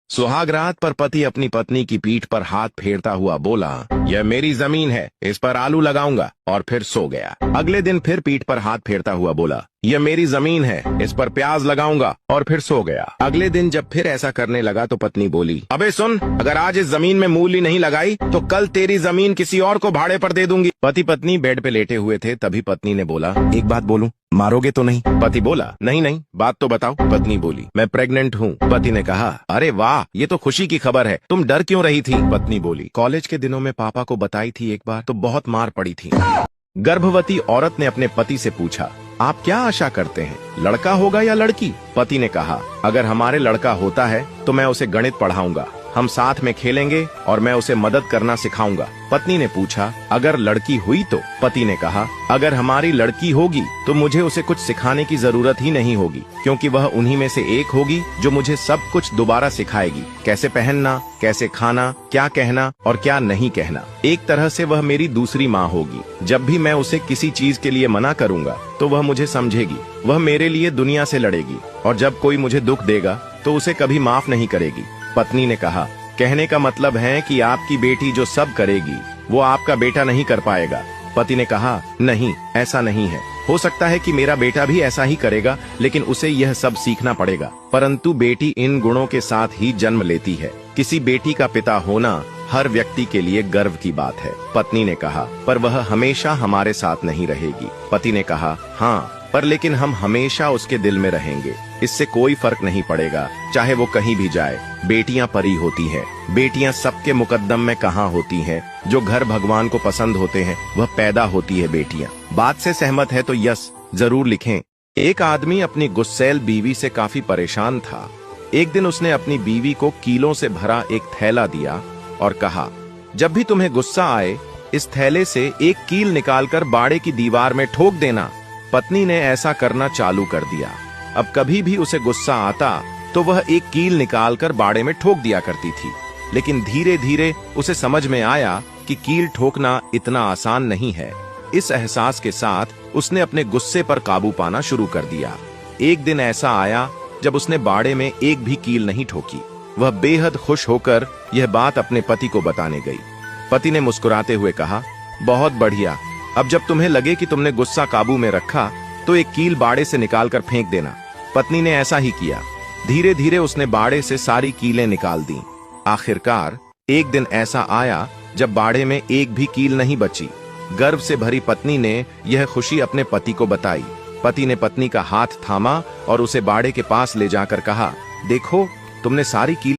सुहाग रात पर पति अपनी पत्नी की पीठ पर हाथ फेरता हुआ बोला, यह मेरी जमीन है, इस पर आलू लगाऊंगा, और फिर सो गया। अगले दिन फिर पीठ पर हाथ फेरता हुआ बोला, यह मेरी जमीन है, इस पर प्याज लगाऊंगा, और फिर सो गया। अगले दिन जब फिर ऐसा करने लगा तो पत्नी बोली, अबे सुन, अगर आज इस जमीन में मूली नहीं लगाई तो कल तेरी जमीन किसी और को भाड़े पर दे दूंगी। पति पत्नी बेड पे लेटे हुए थे, तभी पत्नी ने बोला, एक बात बोलूं, मारोगे तो नहीं? पति बोला, नहीं नहीं, बात तो बताओ। पत्नी बोली, मैं प्रेग्नेंट हूँ। पति ने कहा, अरे वाह, ये तो खुशी की खबर है, तुम डर क्यों रही थी? पत्नी बोली, कॉलेज के दिनों में पापा को बताई थी एक बार, तो बहुत मार पड़ी थी। गर्भवती औरत ने अपने पति से पूछा, आप क्या आशा करते हैं, लड़का होगा या लड़की? पति ने कहा, अगर हमारे लड़का होता है तो मैं उसे गणित पढ़ाऊंगा, हम साथ में खेलेंगे और मैं उसे मदद करना सिखाऊंगा। पत्नी ने पूछा, अगर लड़की हुई तो? पति ने कहा, अगर हमारी लड़की होगी तो मुझे उसे कुछ सिखाने की जरूरत ही नहीं होगी, क्योंकि वह उन्हीं में से एक होगी जो मुझे सब कुछ दोबारा सिखाएगी, कैसे पहनना, कैसे खाना, क्या कहना और क्या नहीं कहना। एक तरह से वह मेरी दूसरी माँ होगी। जब भी मैं उसे किसी चीज के लिए मना करूंगा तो वह मुझे समझेगी, वह मेरे लिए दुनिया से लड़ेगी, और जब कोई मुझे दुख देगा तो उसे कभी माफ नहीं करेगी। पत्नी ने कहा, कहने का मतलब है कि आपकी बेटी जो सब करेगी वो आपका बेटा नहीं कर पाएगा। पति ने कहा, नहीं, ऐसा नहीं है, हो सकता है कि मेरा बेटा भी ऐसा ही करेगा, लेकिन उसे यह सब सीखना पड़ेगा। परंतु बेटी इन गुणों के साथ ही जन्म लेती है। किसी बेटी का पिता होना हर व्यक्ति के लिए गर्व की बात है। पत्नी ने कहा, पर वह हमेशा हमारे साथ नहीं रहेगी। पति ने कहा, हाँ, पर लेकिन हम हमेशा उसके दिल में रहेंगे, इससे कोई फर्क नहीं पड़ेगा, चाहे वो कहीं भी जाए। बेटियां परी होती हैं, बेटियां सबके मुकद्दम में कहाँ होती हैं। जो घर भगवान को पसंद होते हैं वह पैदा होती है बेटियां। बात से सहमत है तो यस जरूर लिखें। एक आदमी अपनी गुस्सैल बीवी से काफी परेशान था। एक दिन उसने अपनी बीवी को कीलों से भरा एक थैला दिया और कहा, जब भी तुम्हें गुस्सा आए इस थैले से एक कील निकालकर बाड़े की दीवार में ठोक देना। पत्नी ने ऐसा करना चालू कर दिया। अब कभी भी उसे गुस्सा आता तो वह एक कील निकालकर बाड़े में ठोक दिया करती थी, लेकिन धीरे धीरे उसे समझ में आया कि कील ठोकना इतना आसान नहीं है। इस एहसास के साथ उसने अपने गुस्से पर काबू पाना शुरू कर दिया। एक दिन ऐसा आया जब उसने बाड़े में एक भी कील नहीं ठोकी। वह बेहद खुश होकर यह बात अपने पति को बताने गई। पति ने मुस्कुराते हुए कहा, बहुत बढ़िया, अब जब तुम्हें लगे कि तुमने गुस्सा काबू में रखा तो एक कील बाड़े से निकालकर फेंक देना। पत्नी ने ऐसा ही किया। धीरे धीरे उसने बाड़े से सारी कीलें निकाल दी। आखिरकार एक दिन ऐसा आया जब बाड़े में एक भी कील नहीं बची। गर्व से भरी पत्नी ने यह खुशी अपने पति को बताई। पति ने पत्नी का हाथ थामा और उसे बाड़े के पास ले जाकर कहा, देखो, तुमने सारी कील